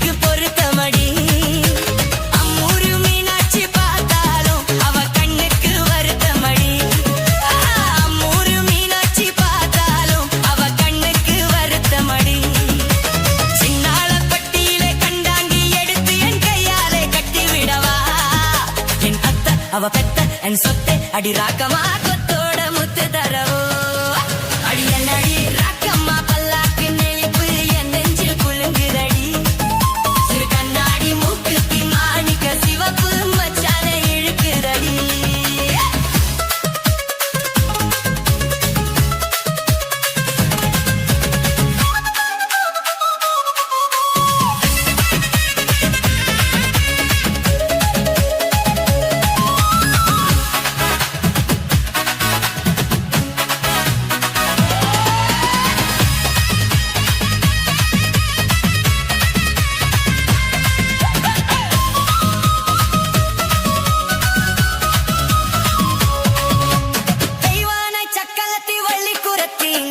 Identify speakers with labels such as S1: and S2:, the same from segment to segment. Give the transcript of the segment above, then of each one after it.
S1: கண்ணுக்கு பொருத்தமடி. அம்மூரு மீனாட்சி பார்த்தாலும் அவ கண்ணுக்கு வருத்தமடி. அம்மூரு மீனாட்சி பார்த்தாலும் அவ கண்ணுக்கு வருத்தமடி. சின்னாள பட்டியிலே கண்டாங்கி எடுத்து என் கையாலே கட்டி விடவா. என் அத்தை அவ பெத்த என் சொத்தை அடி ராக்கமா கொத்தோட முத்து தரவோ. அடி என்னடி ராக்கம்மா பல்லாக்கு நெளிப்பு என் நெஞ்சில் குலுங்குதடி. சிறு கண்ணாடி மூக்குத்தி மாணிக்க சிவப்பு மச்சான இழுக்குதடி.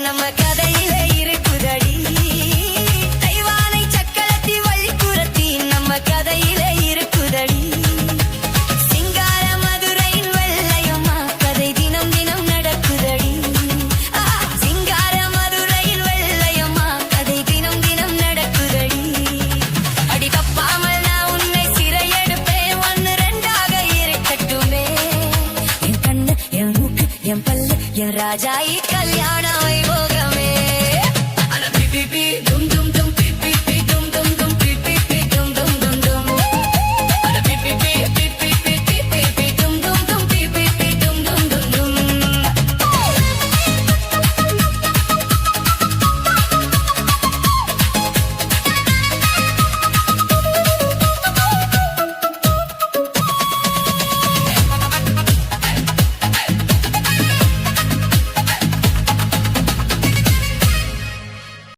S1: நம்ம கதையிலே இருக்குதடி. தெய்வானை சக்கலத்தி வள்ளி குரத்தி நம்ம கதையிலே இருக்குதடி. சிங்கார மதுரையின் வெள்ளையம்மா கதை தினம் தினம் நடக்குதடி. சிங்கார மதுரையின் வெள்ளையம்மா கதை தினம் தினம் நடக்குதடி. அடி தப்பாமல் நான் உன்னை சிறையெடுப்பேன். ஒன்னு ரெண்டாக இருக்கட்டுமே. என் கண்ணு என் மூக்கு என் பல்லு என் ராஜாயி